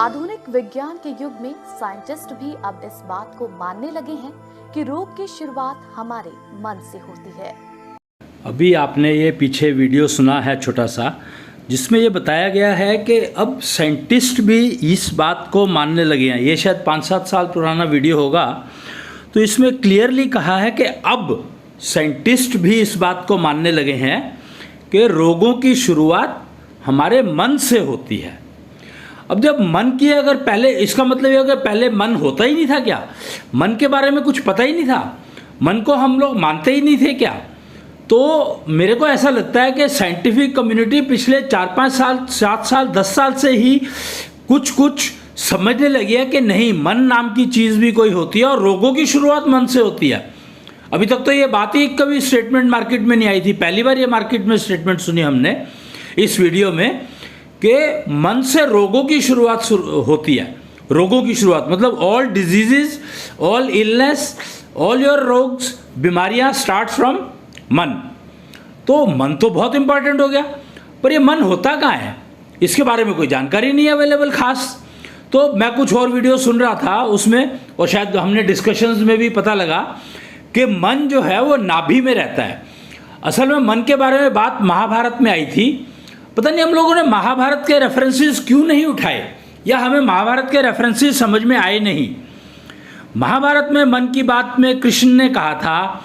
आधुनिक विज्ञान के युग में साइंटिस्ट भी अब इस बात को मानने लगे हैं कि रोग की शुरुआत हमारे मन से होती है। अभी आपने ये पीछे वीडियो सुना है छोटा सा, जिसमें ये बताया गया है कि अब साइंटिस्ट भी इस बात को मानने लगे हैं। ये शायद 5-7 साल पुराना वीडियो होगा। तो इसमें क्लियरली कहा है कि अब साइंटिस्ट भी इस बात को मानने लगे हैं कि रोगों की शुरुआत हमारे मन से होती है। अब जब मन की अगर पहले, इसका मतलब ये कि पहले मन होता ही नहीं था क्या? मन के बारे में कुछ पता ही नहीं था? मन को हम लोग मानते ही नहीं थे क्या? तो मेरे को ऐसा लगता है कि साइंटिफिक कम्युनिटी पिछले 4-5 साल, 7 साल, 10 साल से ही कुछ समझने लगी है कि नहीं, मन नाम की चीज़ भी कोई होती है और रोगों की शुरुआत मन से होती है। अभी तक तो ये बात ही कभी स्टेटमेंट मार्केट में नहीं आई थी। पहली बार ये मार्केट में स्टेटमेंट सुनी हमने इस वीडियो में कि मन से रोगों की शुरुआत होती है। रोगों की शुरुआत मतलब all diseases, all illness, all your rogues, बीमारियां स्टार्ट फ्रॉम मन। तो मन तो बहुत इंपॉर्टेंट हो गया, पर ये मन होता कहाँ है इसके बारे में कोई जानकारी नहीं है अवेलेबल खास। तो मैं कुछ और वीडियो सुन रहा था उसमें, और शायद हमने डिस्कशंस में भी पता लगा कि मन जो है वो नाभि में रहता है। असल में मन के बारे में बात महाभारत में आई थी। पता नहीं हम लोगों ने महाभारत के रेफरेंसेस क्यों नहीं उठाए, या हमें महाभारत के रेफरेंसेस समझ में आए नहीं। महाभारत में मन की बात में कृष्ण ने कहा था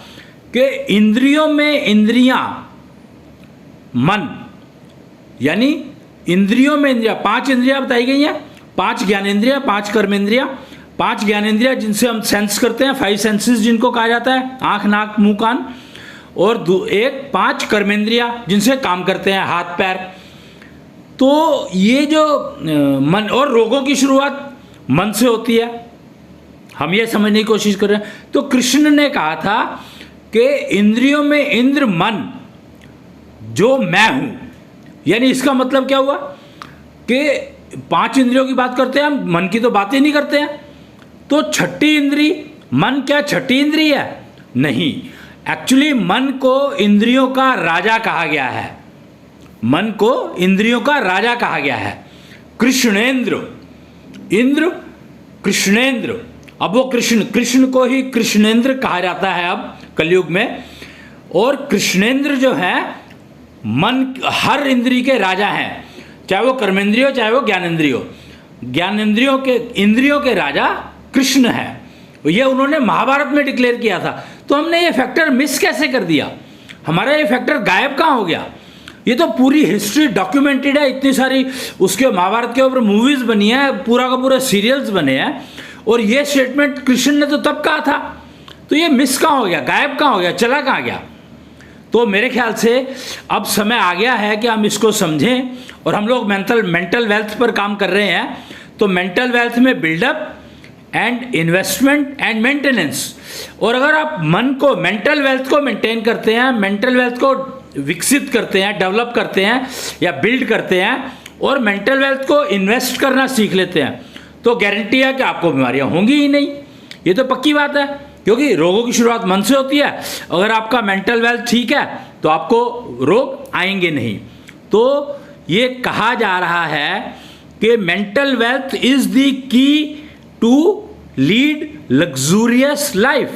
कि इंद्रियों में इंद्रियां, मन यानी इंद्रियों में इंद्रियां, 5 इंद्रियां बताई गई हैं। 5 ज्ञानेंद्रियां, 5 कर्मेंद्रियां। 5 ज्ञानेंद्रियां जिनसे हम सेंस करते हैं, 5 सेंसेस जिनको कहा जाता है, आँख, नाक, मुंह, कान। और 5 कर्मेंद्रियां जिनसे काम करते हैं, हाथ, पैर। तो ये जो मन और रोगों की शुरुआत मन से होती है, हम ये समझने की कोशिश कर रहे हैं। तो कृष्ण ने कहा था कि इंद्रियों में इंद्र मन, जो मैं हूं, यानी इसका मतलब क्या हुआ कि 5 इंद्रियों की बात करते हैं हम, मन की तो बात ही नहीं करते हैं। तो छठी इंद्री मन, क्या छठी इंद्री है? नहीं, एक्चुअली मन को इंद्रियों का राजा कहा गया है। मन को इंद्रियों का राजा कहा गया है। कृष्णेंद्र, इंद्र कृष्णेंद्र। अब वो कृष्ण को ही कृष्णेंद्र कहा जाता है अब कलयुग में। और कृष्णेंद्र जो है मन, हर इंद्री के राजा हैं, चाहे वो कर्मेंद्रिय हो चाहे वो ज्ञानेंद्रिय हो। ज्ञानेंद्रियों के, इंद्रियों के राजा कृष्ण है। ये उन्होंने महाभारत में डिक्लेयर किया था। तो हमने ये फैक्टर मिस कैसे कर दिया? हमारा ये फैक्टर गायब कहाँ हो गया? ये तो पूरी हिस्ट्री डॉक्यूमेंटेड है, इतनी सारी उसके महाभारत के ऊपर मूवीज बनी है, पूरा का पूरा सीरियल्स बने हैं, और ये स्टेटमेंट कृष्ण ने तो तब कहा था। तो ये मिस कहाँ हो गया, गायब कहाँ हो गया, चला कहाँ गया? तो मेरे ख्याल से अब समय आ गया है कि हम इसको समझें। और हम लोग मेंटल वेल्थ पर काम कर रहे हैं। तो मेंटल वेल्थ में buildup and investment and maintenance. और अगर आप मन को, मेंटल वेल्थ को मेंटेन करते हैं, मेंटल वेल्थ को विकसित करते हैं, डेवलप करते हैं या बिल्ड करते हैं, और मेंटल वेल्थ को इन्वेस्ट करना सीख लेते हैं, तो गारंटी है कि आपको बीमारियां होंगी ही नहीं। ये तो पक्की बात है, क्योंकि रोगों की शुरुआत मन से होती है। अगर आपका मेंटल वेल्थ ठीक है तो आपको रोग आएंगे नहीं। तो ये कहा जा रहा है कि mental wealth is the key to lead luxurious life.